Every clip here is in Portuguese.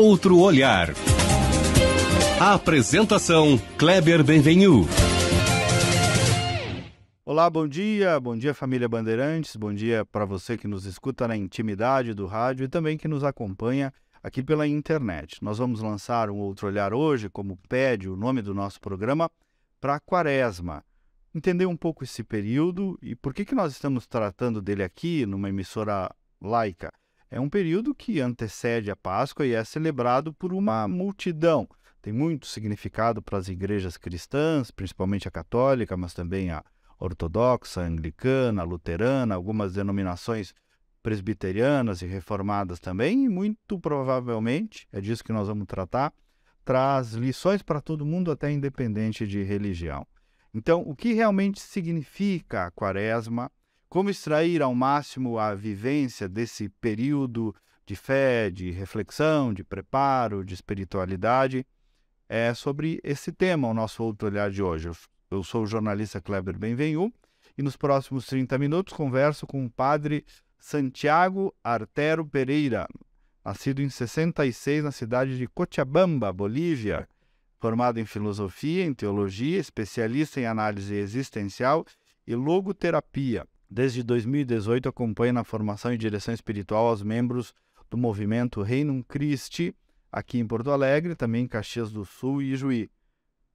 Outro olhar. A apresentação Kleber Benvenu. Olá, bom dia família Bandeirantes, bom dia para você que nos escuta na intimidade do rádio e também que nos acompanha aqui pela internet. Nós vamos lançar um outro olhar hoje, como pede o nome do nosso programa, para a Quaresma. Entender um pouco esse período e por que nós estamos tratando dele aqui numa emissora laica. É um período que antecede a Páscoa e é celebrado por uma multidão. Tem muito significado para as igrejas cristãs, principalmente a católica, mas também a ortodoxa, a anglicana, a luterana, algumas denominações presbiterianas e reformadas também, e muito provavelmente, é disso que nós vamos tratar, traz lições para todo mundo, até independente de religião. Então, o que realmente significa a Quaresma? Como extrair ao máximo a vivência desse período de fé, de reflexão, de preparo, de espiritualidade? É sobre esse tema o nosso outro olhar de hoje. Eu sou o jornalista Kleber Benvenu e nos próximos 30 minutos converso com o padre Santiago Artero Pereira, nascido em 66 na cidade de Cochabamba, Bolívia, formado em filosofia, em teologia, especialista em análise existencial e logoterapia. Desde 2018 acompanha na formação e direção espiritual aos membros do movimento Regnum Christi, aqui em Porto Alegre, também em Caxias do Sul e Ijuí.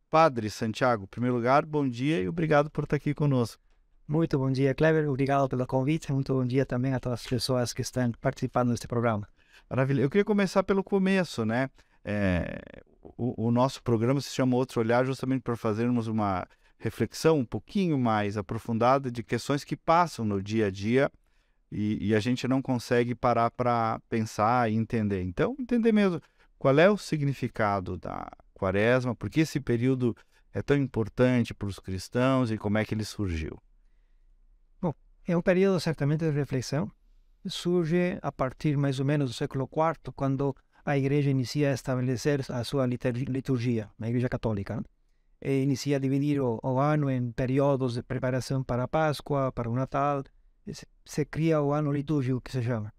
Padre Santiago, em primeiro lugar, bom dia e obrigado por estar aqui conosco. Muito bom dia, Kleber. Obrigado pelo convite. Muito bom dia também a todas as pessoas que estão participando deste programa. Maravilha. Eu queria começar pelo começo, né? O nosso programa se chama Outro Olhar justamente para fazermos uma reflexão um pouquinho mais aprofundada de questões que passam no dia a dia e a gente não consegue parar para pensar e entender. Então, entender mesmo qual é o significado da Quaresma, por que esse período é tão importante para os cristãos e como é que ele surgiu. Bom, é um período certamente de reflexão. Surge a partir mais ou menos do século IV, quando a Igreja inicia a estabelecer a sua liturgia, a Igreja Católica, e inicia a dividir o ano em períodos de preparação para a Páscoa, para o Natal. Se cria o ano litúrgico, que se chama.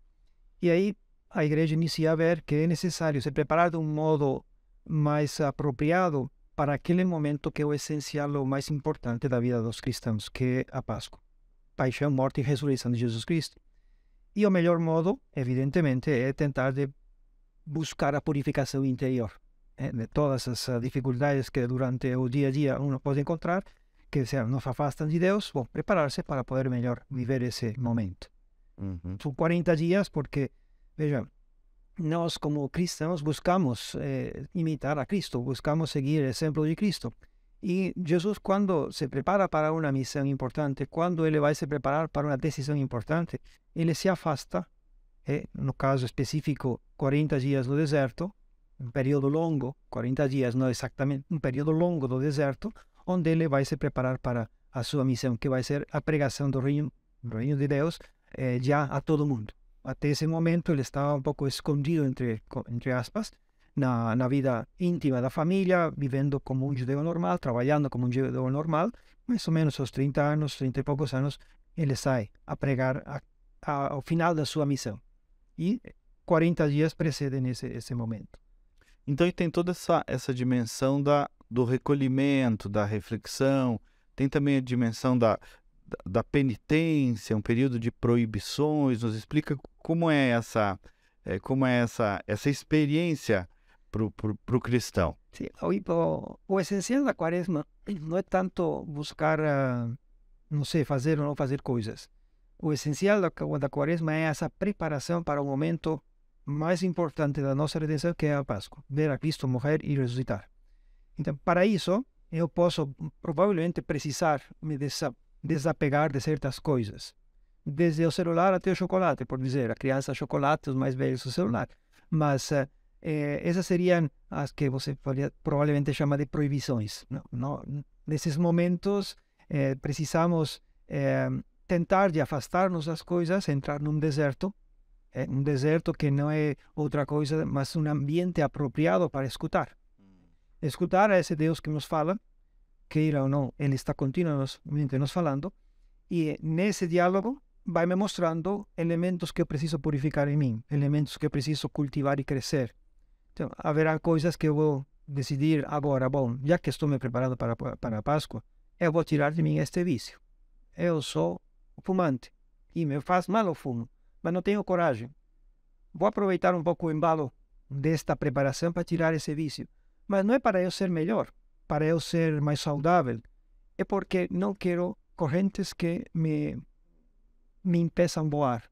E aí a Igreja inicia a ver que é necessário se preparar de um modo mais apropriado para aquele momento que é o essencial, o mais importante da vida dos cristãos, que é a Páscoa. Paixão, morte e ressurreição de Jesus Cristo. E o melhor modo, evidentemente, é tentar de buscar a purificação interior de todas as dificuldades que durante o dia a dia uno pode encontrar, que nos afastam de Deus. Bom, preparar-se para poder melhor viver esse momento. São 40 dias porque, veja, nós como cristãos buscamos imitar a Cristo, buscamos seguir o exemplo de Cristo. E Jesus, quando se prepara para uma missão importante, quando ele vai se preparar para uma decisão importante, ele se afasta, no caso específico, 40 dias no deserto, um período longo, 40 dias, não exatamente, um período longo do deserto, onde ele vai se preparar para a sua missão, que vai ser a pregação do reino de Deus, já a todo mundo. Até esse momento ele estava um pouco escondido, entre aspas, na vida íntima da família, vivendo como um judeu normal, trabalhando como um judeu normal. Mais ou menos aos 30 anos, 30 e poucos anos, ele sai a pregar ao final da sua missão. E 40 dias precedem esse momento. Então tem toda essa dimensão do recolhimento, da reflexão, tem também a dimensão da penitência, um período de proibições. Nos explica como é essa experiência para o cristão. Sim, o essencial da Quaresma não é tanto buscar, não sei, fazer ou não fazer coisas. O essencial da Quaresma é essa preparação para o momento mais importante da nossa redenção, que é a Páscoa, ver a Cristo morrer e ressuscitar. Então, para isso, eu posso provavelmente precisar me desapegar de certas coisas, desde o celular até o chocolate, por dizer, a criança chocolate, os mais velhos o celular. Mas essas seriam as que você provavelmente chama de proibições. Nesses momentos, precisamos tentar de afastar-nos das coisas, entrar num deserto, um deserto que não é outra coisa, mas um ambiente apropriado para escutar. Escutar a esse Deus que nos fala, queira ou não, ele está continuamente nos falando, e nesse diálogo vai me mostrando elementos que eu preciso purificar em mim, elementos que eu preciso cultivar e crescer. Então, haverá coisas que eu vou decidir agora. Bom, já que estou me preparando para a Páscoa, eu vou tirar de mim este vício. Eu sou fumante e me faz mal o fumo, mas não tenho coragem. Vou aproveitar um pouco o embalo desta preparação para tirar esse vício. Mas não é para eu ser melhor, para eu ser mais saudável. É porque não quero correntes que me impeçam voar.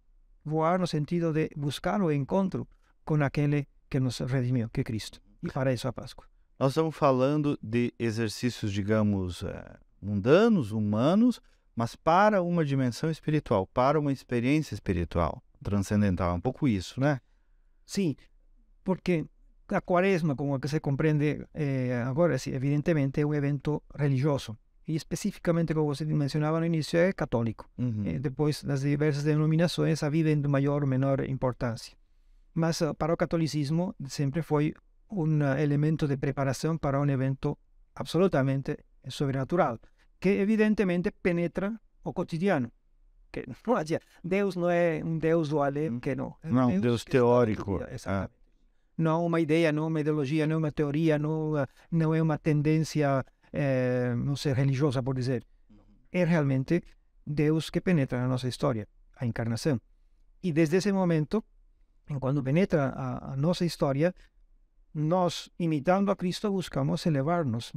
Voar no sentido de buscar o encontro com aquele que nos redimiu, que é Cristo. E para isso a Páscoa. Nós estamos falando de exercícios, digamos, mundanos, humanos, mas para uma dimensão espiritual, para uma experiência espiritual, transcendental. É um pouco isso, né? Sim, porque a Quaresma, como que se compreende agora, sim, evidentemente é um evento religioso. E especificamente, como você mencionava no início, é católico. Depois, as diversas denominações a vivem de maior ou menor importância. Mas para o catolicismo sempre foi um elemento de preparação para um evento absolutamente sobrenatural, que evidentemente penetra o cotidiano. Que, Deus não é um Deus do além, que não. É não, Deus teórico. Exatamente. Não uma ideia, não uma ideologia, não uma teoria, não é uma tendência, não sei, religiosa, por dizer. É realmente Deus que penetra na nossa história, a encarnação. E desde esse momento, quando penetra a nossa história, nós, imitando a Cristo, buscamos elevar-nos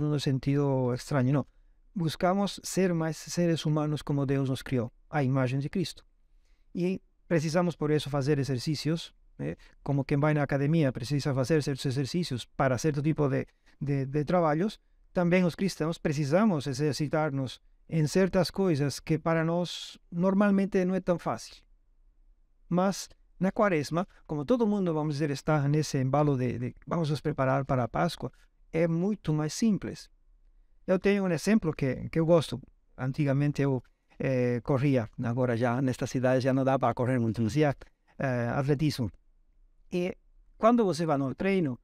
no sentido estranho, não. Buscamos ser mais seres humanos como Deus nos criou, à imagem de Cristo. E precisamos, por isso, fazer exercícios, como quem vai na academia precisa fazer certos exercícios para certo tipo de trabalhos. Também os cristãos precisamos exercitar-nos em certas coisas que para nós normalmente não é tão fácil. Mas na Quaresma, como todo mundo, vamos dizer, está nesse embalo de vamos nos preparar para a Páscoa, é muito mais simples. Eu tenho um exemplo que eu gosto. Antigamente eu corria, agora já nesta cidade já não dá para correr muito, fazia atletismo. E quando você vai no treino,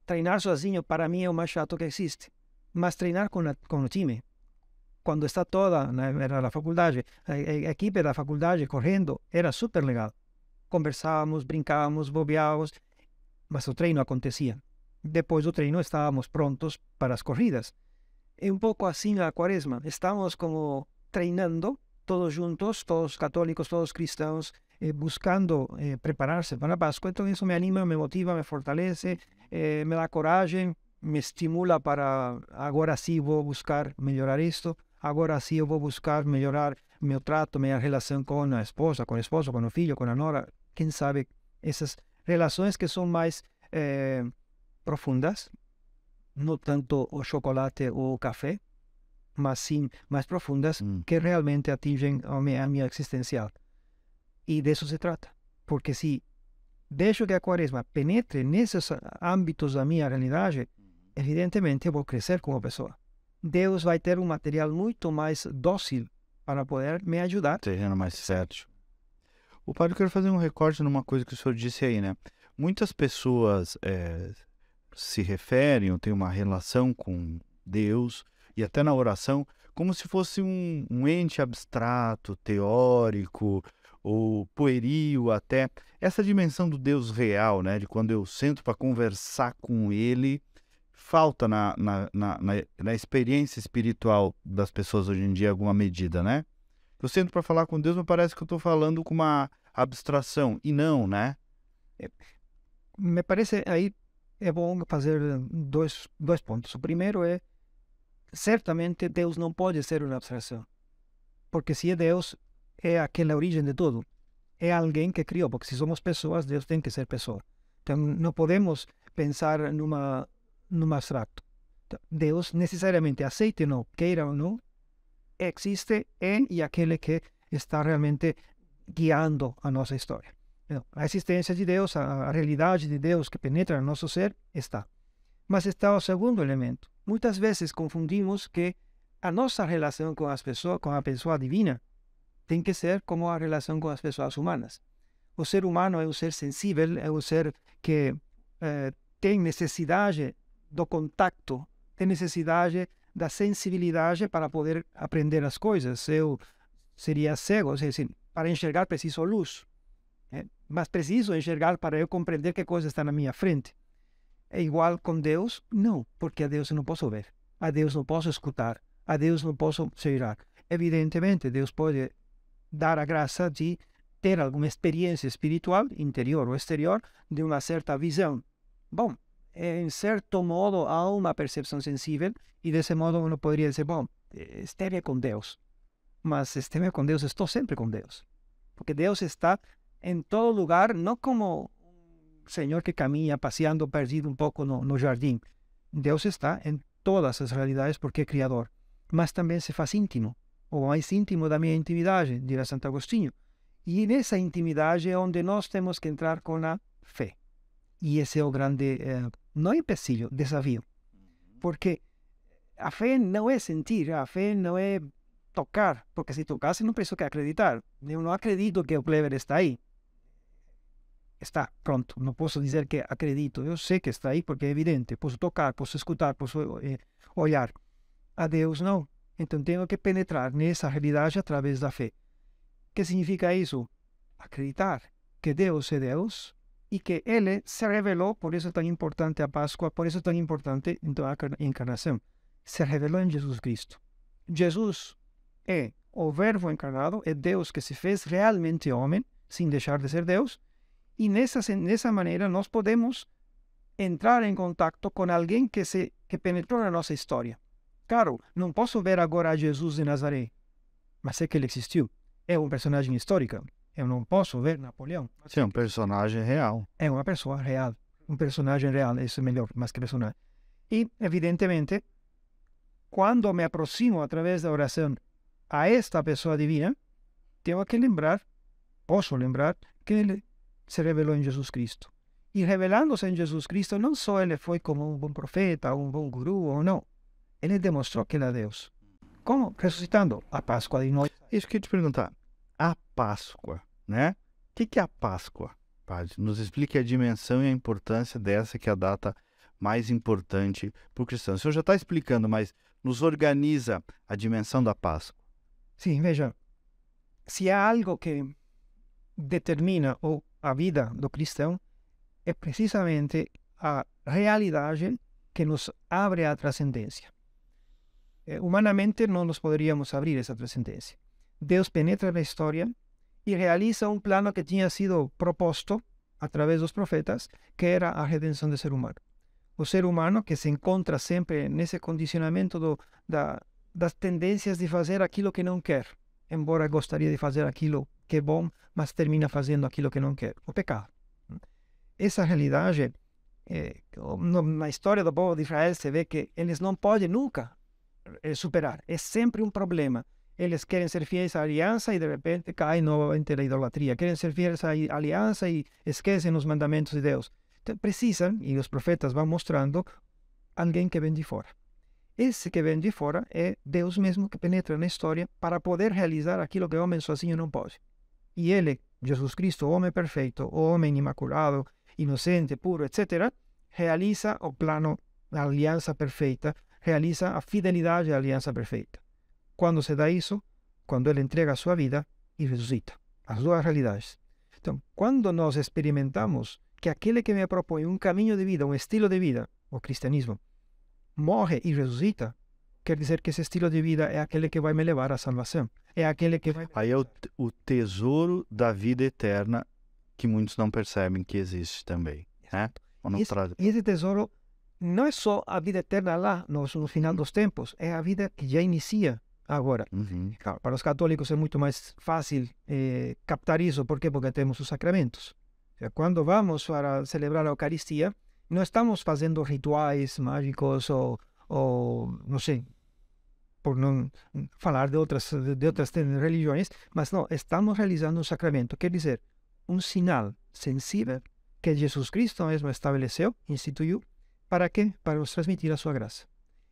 treinar sozinho para mim é o mais chato que existe. Mas treinar com o time, quando está toda, era na faculdade, a equipe da faculdade correndo, era super legal. Conversávamos, brincávamos, bobeávamos, mas o treino acontecia. Depois do treino estávamos prontos para as corridas. É um pouco assim a Quaresma. Estamos como treinando, todos juntos, todos católicos, todos cristãos, buscando preparar-se para a Páscoa. Então isso me anima, me motiva, me fortalece, me dá coragem, me estimula para agora sim vou buscar melhorar isto, agora sim eu vou buscar melhorar meu trato, minha relação com a esposa, com o esposo, com o filho, com a nora. Quem sabe essas relações que são mais profundas, não tanto o chocolate ou o café, mas sim mais profundas, que realmente atingem a minha existencial. E disso se trata. Porque se deixo que a Quaresma penetre nesses âmbitos da minha realidade, evidentemente eu vou crescer como pessoa. Deus vai ter um material muito mais dócil para poder me ajudar. Terreno mais fértil. O padre, eu quero fazer um recorte numa coisa que o senhor disse aí, né? Muitas pessoas se referem ou têm uma relação com Deus, e até na oração, como se fosse um ente abstrato, teórico, ou pueril até. Essa dimensão do Deus real, né? De quando eu sento para conversar com Ele, falta na experiência espiritual das pessoas hoje em dia, em alguma medida, né? Eu sento para falar com Deus, mas parece que eu estou falando com uma abstração, e não, né? Me parece aí é bom fazer dois pontos. O primeiro é, certamente Deus não pode ser uma abstração, porque se é Deus, é aquela origem de tudo. É alguém que criou, porque se somos pessoas, Deus tem que ser pessoa. Então não podemos pensar num abstrato. Então, Deus necessariamente, aceite ou não, queira ou não, existe e aquele que está realmente guiando a nossa história. Então, a existência de Deus, a realidade de Deus que penetra no nosso ser, está. Mas está o segundo elemento. Muitas vezes confundimos que a nossa relação com a pessoa divina, tem que ser como a relação com as pessoas humanas. O ser humano é um ser sensível, é um ser que tem necessidade do contato, tem necessidade da sensibilidade para poder aprender as coisas. Eu seria cego, ou seja, para enxergar preciso luz. Mas preciso enxergar para eu compreender que coisa está na minha frente. É igual com Deus? Não, porque a Deus eu não posso ver. A Deus não posso escutar. A Deus não posso cheirar. Evidentemente, Deus pode dar a graça de ter alguma experiência espiritual, interior ou exterior, de uma certa visão. Bom, em certo modo há uma percepção sensível e desse modo uno poderia dizer, bom, esteve com Deus. Mas esteve com Deus, estou sempre com Deus. Porque Deus está em todo lugar, não como um Senhor que caminha passeando perdido um pouco no jardim. Deus está em todas as realidades porque é Criador. Mas também se faz íntimo, ou mais íntimo da minha intimidade, dirá Santo Agostinho. E nessa intimidade é onde nós temos que entrar com a fé. E esse é o grande, não empecilho, desafio. Porque a fé não é sentir, a fé não é tocar, porque se tocasse não preciso que acreditar. Eu não acredito que o Kleber está aí. Está, pronto, não posso dizer que acredito, eu sei que está aí porque é evidente, posso tocar, posso escutar, posso olhar. A Deus não. Então tenho que penetrar nessa realidade através da fé. O que significa isso? Acreditar que Deus é Deus e que Ele se revelou, por isso é tão importante a Páscoa, por isso é tão importante então, a encarnação. Se revelou em Jesus Cristo. Jesus é o Verbo encarnado, é Deus que se fez realmente homem, sem deixar de ser Deus, e nessa maneira nós podemos entrar em contato com alguém que penetrou na nossa história. Claro, não posso ver agora Jesus de Nazaré, mas sei que ele existiu. É um personagem histórico. Eu não posso ver Napoleão. Sim, é um personagem real. É uma pessoa real. Um personagem real, isso é melhor, mais que personagem. E, evidentemente, quando me aproximo através da oração a esta pessoa divina, tenho que lembrar, posso lembrar, que ele se revelou em Jesus Cristo. E revelando-se em Jesus Cristo, não só ele foi como um bom profeta, um bom guru, ou não. Ele demonstrou que ele é Deus. Como? Ressuscitando a Páscoa de nós. Isso que eu ia te perguntar. A Páscoa, né? O que é a Páscoa, padre? Nos explique a dimensão e a importância dessa, que é a data mais importante para o cristão. O senhor já está explicando, mas nos organiza a dimensão da Páscoa. Sim, veja. Se há algo que determina a vida do cristão, é precisamente a realidade que nos abre à transcendência. Humanamente não nos poderíamos abrir essa transcendência. Deus penetra na história e realiza um plano que tinha sido proposto através dos profetas, que era a redenção do ser humano. O ser humano que se encontra sempre nesse condicionamento das tendências de fazer aquilo que não quer, embora gostaria de fazer aquilo que é bom, mas termina fazendo aquilo que não quer, o pecado. Essa realidade, na história do povo de Israel, se vê que eles não podem nunca superar. É sempre um problema. Eles querem ser fiéis à aliança e de repente caem novamente na idolatria. Querem ser fiéis à aliança e esquecem os mandamentos de Deus. Então, precisam, e os profetas vão mostrando, alguém que vem de fora. Esse que vem de fora é Deus mesmo que penetra na história para poder realizar aquilo que o homem sozinho não pode. E ele, Jesus Cristo, o homem perfeito, o homem imaculado, inocente, puro, etc., realiza o plano da aliança perfeita, realiza a fidelidade da aliança perfeita. Quando se dá isso? Quando ele entrega a sua vida e ressuscita. As duas realidades. Então, quando nós experimentamos que aquele que me propõe um caminho de vida, um estilo de vida, o cristianismo, morre e ressuscita, quer dizer que esse estilo de vida é aquele que vai me levar à salvação. É aquele que vai... Aí é o tesouro da vida eterna que muitos não percebem que existe também. Né? Esse tesouro não é só a vida eterna lá, no final dos tempos, é a vida que já inicia agora. Claro, para os católicos é muito mais fácil captar isso. Por quê? Porque temos os sacramentos. Quando vamos para celebrar a Eucaristia, não estamos fazendo rituais mágicos ou não sei, por não falar de outras religiões, mas não, estamos realizando um sacramento. Quer dizer, um sinal sensível que Jesus Cristo mesmo estabeleceu, instituiu, para quê? Para nos transmitir a sua graça.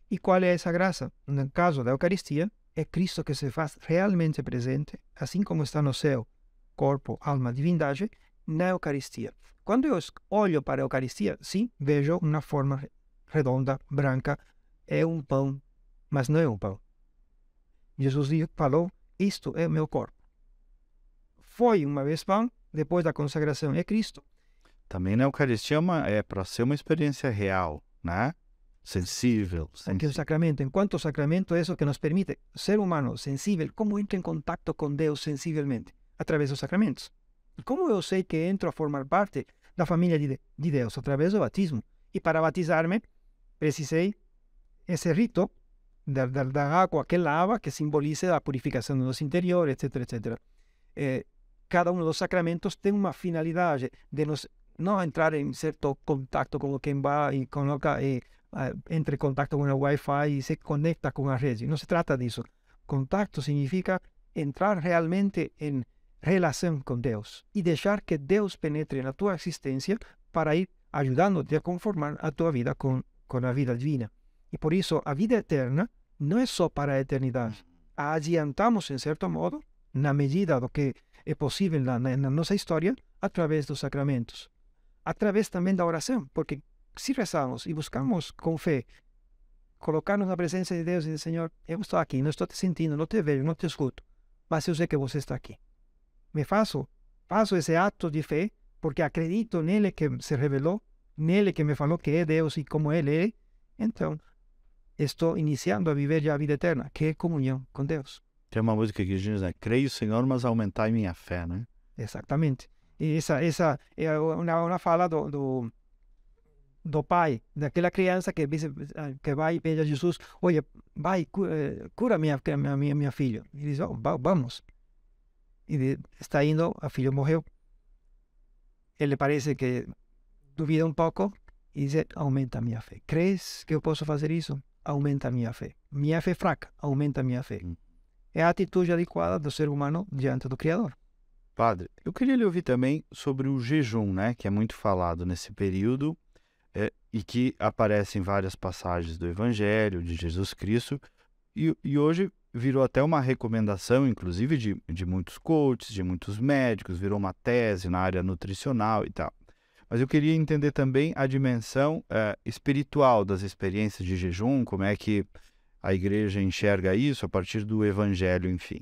E qual é essa graça? No caso da Eucaristia, é Cristo que se faz realmente presente, assim como está no céu, corpo, alma, divindade, na Eucaristia. Quando eu olho para a Eucaristia, sim, vejo uma forma redonda, branca, é um pão, mas não é um pão. Jesus falou, isto é meu corpo. Foi uma vez pão depois da consagração é Cristo. Também na Eucaristia é para ser uma experiência real, né? Sensível. Porque o sacramento, enquanto sacramento, é isso que nos permite, ser humano sensível, como entra em contato com Deus sensivelmente? Através dos sacramentos. E como eu sei que entro a formar parte da família de Deus? Através do batismo. E para batizar-me, precisei esse rito da água que lava, que simboliza a purificação do nosso interior, etc, etc. Cada um dos sacramentos tem uma finalidade de nos não entrar em certo contato com quem vai e coloca entra em contato com o Wi-Fi e se conecta com a rede. Não se trata disso. Contato significa entrar realmente em relação com Deus e deixar que Deus penetre na tua existência para ir ajudando-te a conformar a tua vida com a vida divina. E por isso a vida eterna não é só para a eternidade. A adiantamos, em certo modo, na medida do que é possível na nossa história, através dos sacramentos. Através também da oração, porque se rezamos e buscamos com fé colocar-nos na presença de Deus e dizer, Senhor, eu estou aqui, não estou te sentindo, não te vejo, não te escuto, mas eu sei que você está aqui. Faço esse ato de fé porque acredito nele que se revelou, nele que me falou que é Deus e como ele é, então estou iniciando a viver já a vida eterna, que é comunhão com Deus. Tem uma música que diz, né? Creio, Senhor, mas aumentai minha fé, né? Exatamente. E essa é uma fala do pai, daquela criança que vai e pede a Jesus, olha, vai, cura minha filha. E diz, vamos. E está indo, a filha morreu. Ele parece que duvida um pouco e diz, aumenta a minha fé. Crees que eu posso fazer isso? Aumenta a minha fé. Minha fé fraca, aumenta a minha fé. É a atitude adequada do ser humano diante do Criador. Padre, eu queria lhe ouvir também sobre o jejum, né? Que é muito falado nesse período e que aparece em várias passagens do Evangelho de Jesus Cristo e hoje virou até uma recomendação, inclusive de muitos coaches, de muitos médicos, virou uma tese na área nutricional e tal. Mas eu queria entender também a dimensão espiritual das experiências de jejum, como é que a igreja enxerga isso a partir do Evangelho, enfim.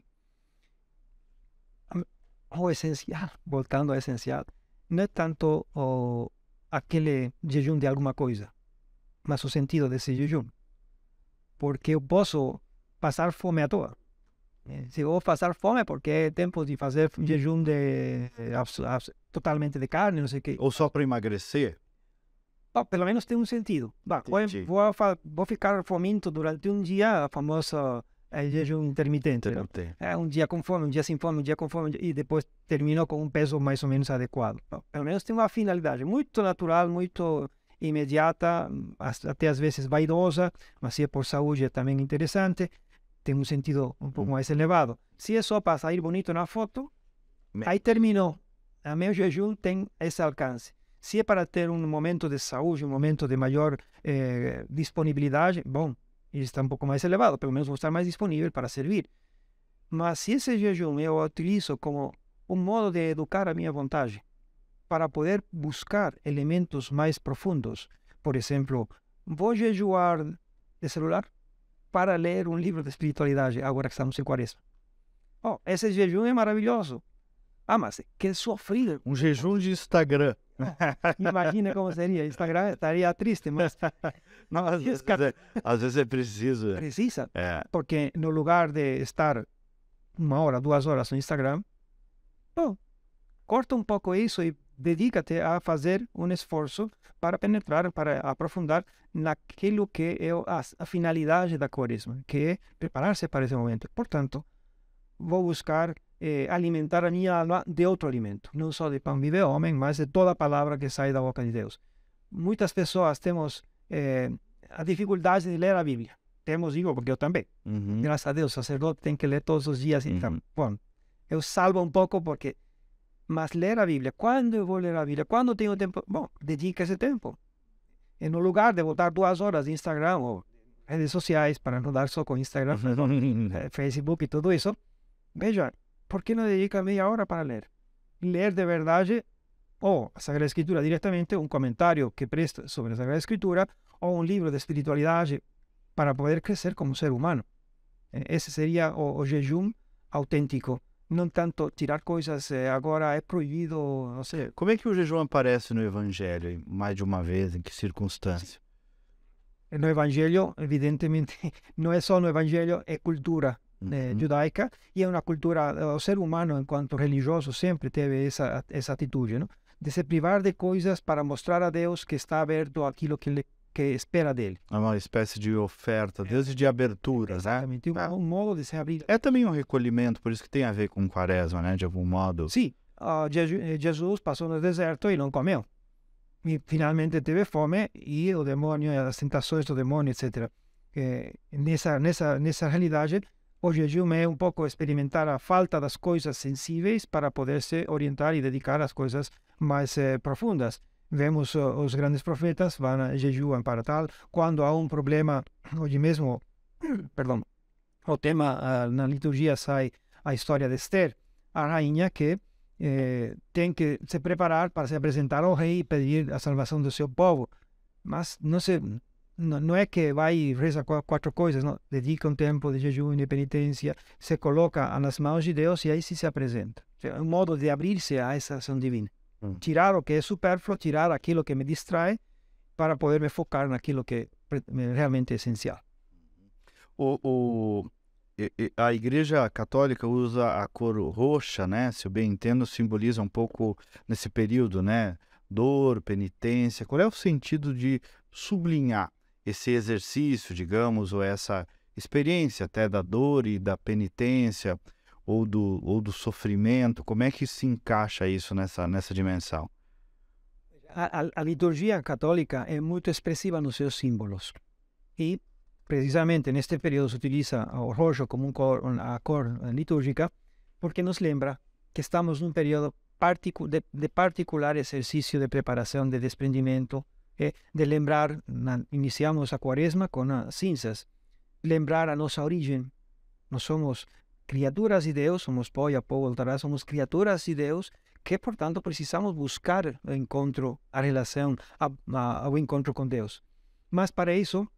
O essencial, voltando ao essencial, não é tanto aquele jejum de alguma coisa, mas o sentido desse jejum. Porque eu posso passar fome à toa. Se eu vou passar fome, porque é tempo de fazer jejum totalmente de carne, não sei o quê. Ou só para emagrecer? Pelo menos tem um sentido. Vou ficar faminto durante um dia, a famosa jejum intermitente. Um dia com fome, um dia sem fome, um dia com fome, e depois terminou com um peso mais ou menos adequado. Pelo menos tem uma finalidade muito natural, muito imediata, até às vezes vaidosa, mas se é por saúde é também interessante, tem um sentido um pouco mais elevado. Se é só para sair bonito na foto, aí terminou. O meu jejum tem esse alcance. Se é para ter um momento de saúde, um momento de maior disponibilidade, bom, ele está um pouco mais elevado, pelo menos vou estar mais disponível para servir. Mas se esse jejum eu utilizo como um modo de educar a minha vontade, para poder buscar elementos mais profundos, por exemplo, vou jejuar de celular para ler um livro de espiritualidade, agora que estamos em Quaresma. Esse jejum é maravilhoso. Mas que sofrido. Um jejum de Instagram. Imagina como seria. Instagram estaria triste, mas... Não, às vezes é preciso. Precisa. Porque no lugar de estar 1 hora, 2 horas no Instagram, corta um pouco isso e dedica-te a fazer um esforço para penetrar, para aprofundar naquilo que é a finalidade da Quaresma, que é preparar-se para esse momento. Portanto, vou buscar alimentar a minha alma de outro alimento, não só de pão vive o homem, mas de toda a palavra que sai da boca de Deus. Muitas pessoas temos a dificuldade de ler a Bíblia. Digo, porque eu também. Graças a Deus, o sacerdote tem que ler todos os dias. Então, bom, eu salvo um pouco porque... Mas ler a Bíblia, quando eu vou ler a Bíblia? Quando tenho tempo? Bom, dedica esse tempo. E no lugar de botar 2 horas de Instagram ou redes sociais, para não dar só com Instagram, Facebook e tudo isso, veja, por que não dedica meia hora para ler? Ler de verdade, ou a Sagrada Escritura diretamente, um comentário que presta sobre a Sagrada Escritura, ou um livro de espiritualidade, para poder crescer como ser humano. Esse seria o jejum autêntico não tanto tirar coisas, agora é proibido, não sei. Como é que o jejum aparece no Evangelho, mais de uma vez? Em que circunstância? No Evangelho, evidentemente, não é só no Evangelho, é cultura judaica, e é uma cultura, o ser humano, enquanto religioso, sempre teve essa atitude, não? De se privar de coisas para mostrar a Deus que está aberto àquilo que espera dele. É uma espécie de oferta, desde de abertura, né? Exatamente, um modo de se abrir. É também um recolhimento, por isso que tem a ver com quaresma, né? De algum modo. Sim, Jesus passou no deserto e não comeu. E finalmente teve fome e o demônio, as tentações do demônio, etc. Nessa realidade, o jejum é um pouco experimentar a falta das coisas sensíveis para poder se orientar e dedicar às coisas mais profundas. Vemos os grandes profetas vão jejuam para tal. Quando há um problema, hoje mesmo, perdão, o tema na liturgia sai a história de Esther, a rainha que tem que se preparar para se apresentar ao rei e pedir a salvação do seu povo. Mas não é que vai e reza quatro coisas, não. Dedica um tempo de jejum e de penitência, se coloca nas mãos de Deus e aí se apresenta. É um modo de abrir-se a essa ação divina. Tirar o que é supérfluo, tirar aquilo que me distrai para poder me focar naquilo que realmente é essencial. A Igreja Católica usa a cor roxa, né? Se eu bem entendo, simboliza um pouco nesse período, né? Dor, penitência. Qual é o sentido de sublinhar esse exercício, digamos, ou essa experiência até da dor e da penitência ou do sofrimento? Como é que se encaixa isso nessa dimensão? A liturgia católica é muito expressiva nos seus símbolos. E precisamente neste período se utiliza o roxo como a cor litúrgica porque nos lembra que estamos num período de particular exercício de preparação, de desprendimento, de lembrar, iniciamos a quaresma com as cinzas, lembrar a nossa origem. Nós somos criaturas de Deus, somos pó e a pó voltará, somos criaturas de Deus que, portanto, precisamos buscar o encontro, a relação, o encontro com Deus. Mas para isso,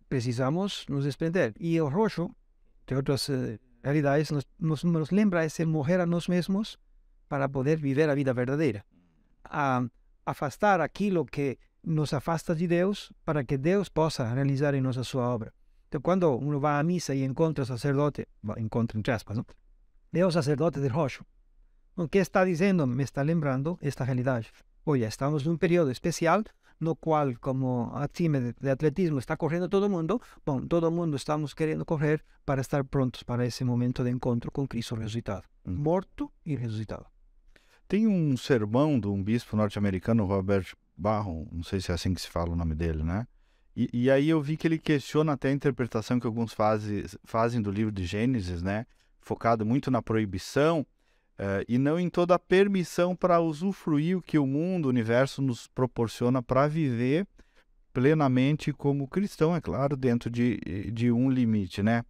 precisamos nos desprender. E o roxo, de outras realidades, nos lembra esse morrer a nós mesmos para poder viver a vida verdadeira. Afastar aquilo que nos afasta de Deus para que Deus possa realizar em nós a sua obra. Então, quando uno vai à missa e encontra o sacerdote, encontra entre aspas, não? É o sacerdote de roxo. O que está dizendo? Me está lembrando esta realidade. Olha, estamos num período especial no qual, como a time de atletismo está correndo todo mundo estamos querendo correr para estar prontos para esse momento de encontro com Cristo ressuscitado. Morto e ressuscitado. Tem um sermão de um bispo norte-americano, Robert Barron, não sei se é assim que se fala o nome dele, né? E aí eu vi que ele questiona até a interpretação que alguns fazem do livro de Gênesis, né? Focado muito na proibição e não em toda a permissão para usufruir o que o mundo, o universo nos proporciona para viver plenamente como cristão, é claro, dentro de um limite, né?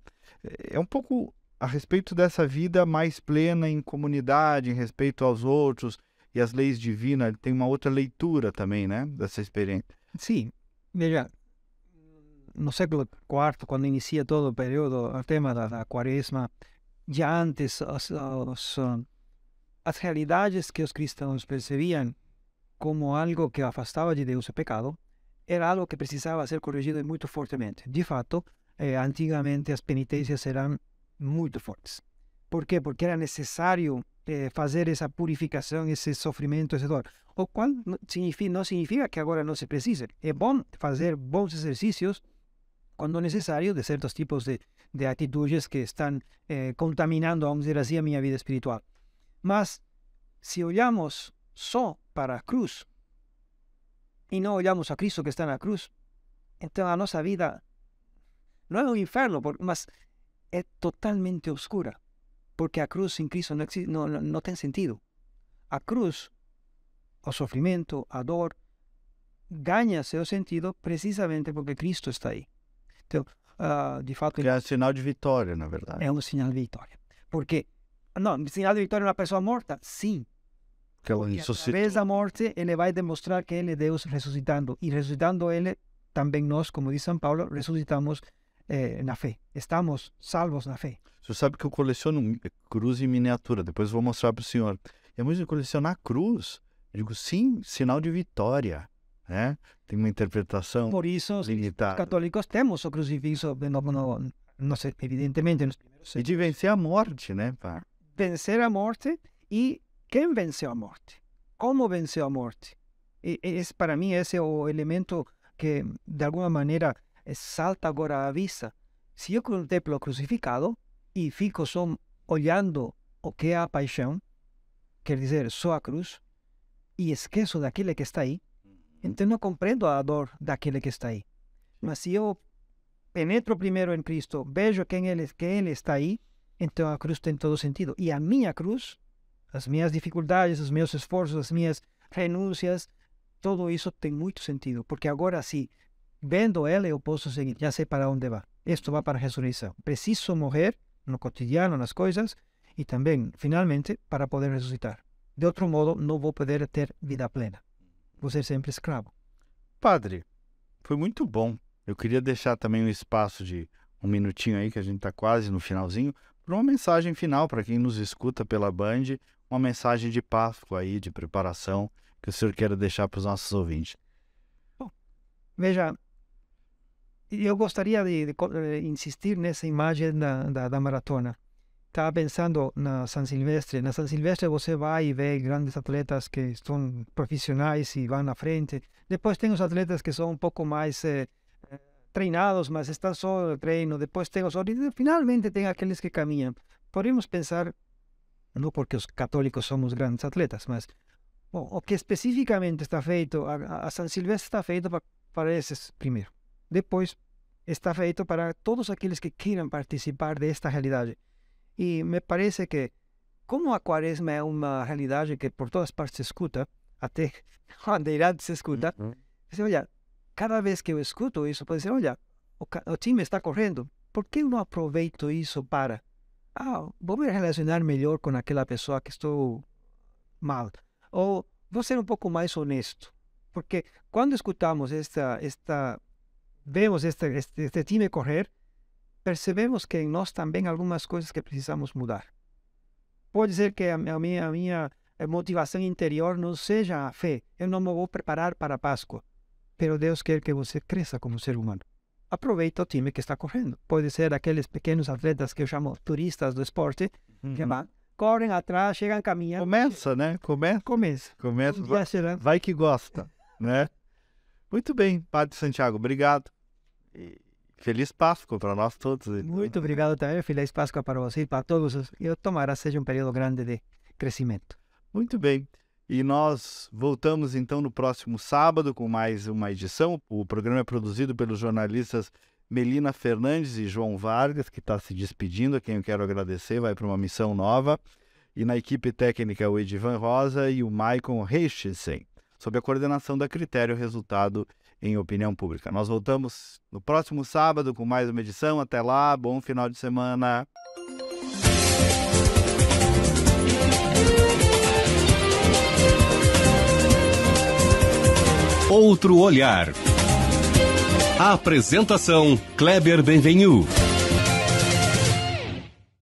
É um pouco a respeito dessa vida mais plena em comunidade, em respeito aos outros e as leis divinas. Ele tem uma outra leitura também, né? Dessa experiência. Sim, veja, no século IV, quando inicia todo o período, o tema da quaresma, já antes as realidades que os cristãos percebiam como algo que afastava de Deus o pecado, era algo que precisava ser corrigido muito fortemente. De fato, antigamente as penitências eram muito fortes. Por quê? Porque era necessário fazer essa purificação, esse sofrimento, essa dor. O qual não significa que agora não se precise. É bom fazer bons exercícios quando necessário de certos tipos de atitudes que estão contaminando, vamos dizer assim, a minha vida espiritual. Mas se olhamos só para a cruz e não olhamos a Cristo que está na cruz, então a nossa vida não é um inferno, mas é totalmente oscura, porque a cruz sem Cristo não tem sentido. A cruz, o sofrimento, a dor, ganha seu sentido precisamente porque Cristo está aí. Então, de fato... Que é um sinal de vitória, na verdade. É um sinal de vitória. Porque, sinal de vitória é uma pessoa morta? Sim. Porque através da morte, ele vai demonstrar que ele é Deus ressuscitando. E ressuscitando ele, também nós, como diz São Paulo, ressuscitamos na fé. Estamos salvos na fé. O senhor sabe que eu coleciono cruz em miniatura, depois eu vou mostrar para o senhor. É muito de colecionar cruz. Eu digo, sim, sinal de vitória, né? Tem uma interpretação Por isso, os limitada. católicos temos o crucifixo, não sei, evidentemente, nos primeiros E de vencer a morte, né, pá? vencer a morte. E quem venceu a morte? Como venceu a morte? Para mim, esse é o elemento que, de alguma maneira, salta agora à vista. Se eu contemplo o crucificado e fico só olhando o que é a paixão, quer dizer, só a cruz, e esqueço daquele que está aí, então não compreendo a dor daquele que está aí. Mas se eu penetro primeiro em Cristo, vejo que ele está aí, então a cruz tem todo sentido. E a minha cruz, as minhas dificuldades, os meus esforços, as minhas renúncias, tudo isso tem muito sentido. Porque agora sim, vendo ele, eu posso seguir. Já sei para onde vai. Isto vai para a ressurreição. Preciso morrer no cotidiano, nas coisas, e também, finalmente, para poder ressuscitar. De outro modo, não vou poder ter vida plena. Vou ser sempre escravo. Padre, foi muito bom. Eu queria deixar também um espaço de um minutinho aí, que a gente está quase no finalzinho, para uma mensagem final para quem nos escuta pela Band, uma mensagem de Páscoa aí, de preparação, que o senhor queira deixar para os nossos ouvintes. Bom, veja, eu gostaria de insistir nessa imagem da maratona. Estava pensando na São Silvestre. Na São Silvestre você vai e vê grandes atletas que estão profissionais e vão na frente. Depois tem os atletas que são um pouco mais treinados, mas estão só no treino. Depois tem e finalmente tem aqueles que caminham. Podemos pensar, não porque os católicos somos grandes atletas, mas bom, o que especificamente está feito, a São Silvestre está feito para esses primeiro. Depois está feito para todos aqueles que queiram participar desta realidade. E me parece que, como a Quaresma é uma realidade que por todas partes se escuta, até bandeirantes se escuta, você olha, cada vez que eu escuto isso, pode ser, olha, o time está correndo, por que eu não aproveito isso para, vou me relacionar melhor com aquela pessoa que estou mal, ou vou ser um pouco mais honesto, porque quando escutamos vemos este time correr, percebemos que em nós também algumas coisas que precisamos mudar. Pode ser que a minha motivação interior não seja a fé. Eu não me vou preparar para a Páscoa. Mas Deus quer que você cresça como ser humano. Aproveita o time que está correndo. Pode ser aqueles pequenos atletas que eu chamo turistas do esporte, que vão, correm atrás, chegam caminhando. Começa, né? Começa. Vai que gosta, né? Muito bem, Padre Santiago, obrigado. Feliz Páscoa para nós todos. Muito obrigado também. Feliz Páscoa para você e para todos. Eu tomara seja um período grande de crescimento. Muito bem. E nós voltamos então no próximo sábado com mais uma edição. O programa é produzido pelos jornalistas Melina Fernandes e João Vargas, que está se despedindo, a quem eu quero agradecer, vai para uma missão nova. E na equipe técnica o Edivan Rosa e o Maicon Reichensen, sob a coordenação da Critério Resultado em Opinião Pública. Nós voltamos no próximo sábado com mais uma edição. Até lá, bom final de semana. Outro olhar. Apresentação: Kleber Benvenu.